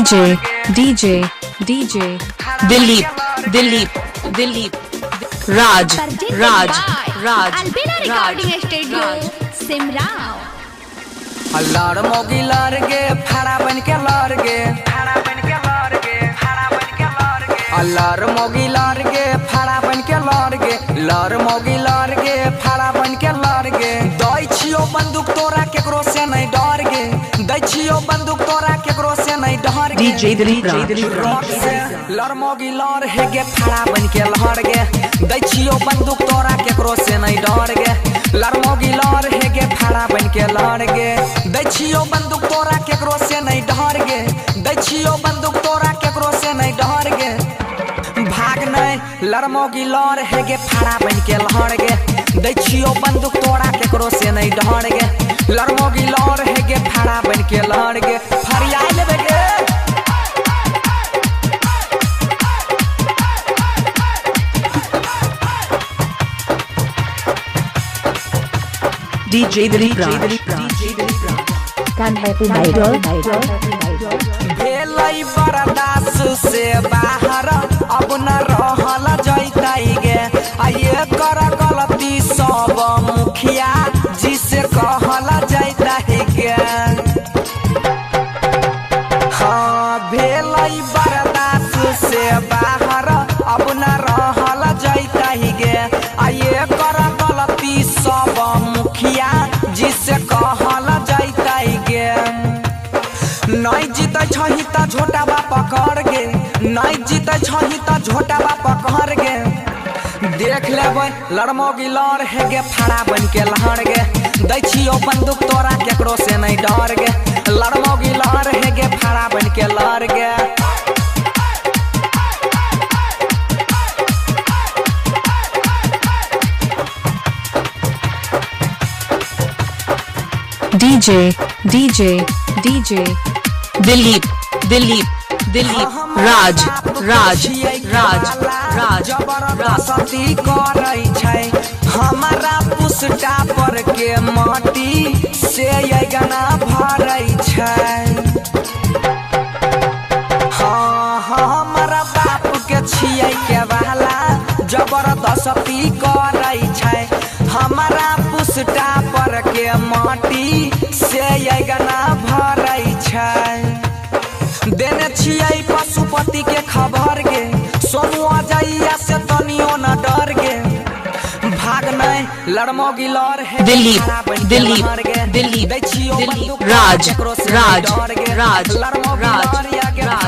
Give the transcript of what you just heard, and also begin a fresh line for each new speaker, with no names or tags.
DJ, DJ, DJ, Dilip, Dilip, Dilip, Raj, Raj, Raj,
Albina Recording Studio, Simrao.
अल्लार मोगी लरगे फड़ा बन के लरगे अल्लार मोगी लरगे फड़ा बन के लरगे लर मोगी लरगे फड़ा बन के लरगे दै छियो बंदूक तोरा केकरो से नहीं डर गे दै छियो बंदूक तोरा केकरो से नहीं डर गे
DJ Dilip Raj,
लर मोगी लर हेगे फड़ा बन के लहर गे दै छियो बंदूक तोरा केकरो से नहीं डर गे लर मोगी लर हेगे फड़ा बन के लहर गे दै छियो बंदूक तोरा केकरो से नहीं डर गे दै छियो बंदूक तोरा केकरो से नहीं डर गे भाग नहीं लड़मोगी लड़ हेगे फड़ा बन के लहर गे दै छियो बंदूक तोरा केकरो से नहीं डर गे लड़मोगी लड़ हेगे फड़ा बन के लहर गे फरियाई लेबे गे
DJ Dilip Raj,
भेलै बरदास से बाहर अब न रहल जैतै गे ये कर गलती सब मुखिया जी से कहल जैतै गे हाँ भेलै बरदास से बाहर अब न रहल जैतै गे ये कर गलती सब मुखिया जी से कहल जैतै गे नहीं जीते छही त झोटा बा पकड़ गे नहीं जीते छही त झोटा बा पकड़ गे देख लेबै लड़मोगी लड़ हेगे फड़ा बन के लहर गे दै छियो बंदूक तोरा केकरो से नहीं डर गे लड़मोगी लड़ हेगे फड़ा बन के लहर गे
DJ, DJ, DJ, Dilip, Dilip, Dilip, Raj, Raj, Raj, Raj,
जबरदस्ती करै छै हमारा पुष्टा पर के माटी से ये गाना भरै छै हाँ हमारा बाप के छियै के वाला जबरदस्ती करै छै हमारा पुष्टा पर के माटी से ये गाना भरै छै देने छियै पशुपति के खबर गे सोनू अजैया से तनियो न डर गे भाग नहीं लड़मोगी लड़ है
Dilip, Dilip, Dilip, Dilip, Raj, Raj, Raj, Raj, Raj,
Raj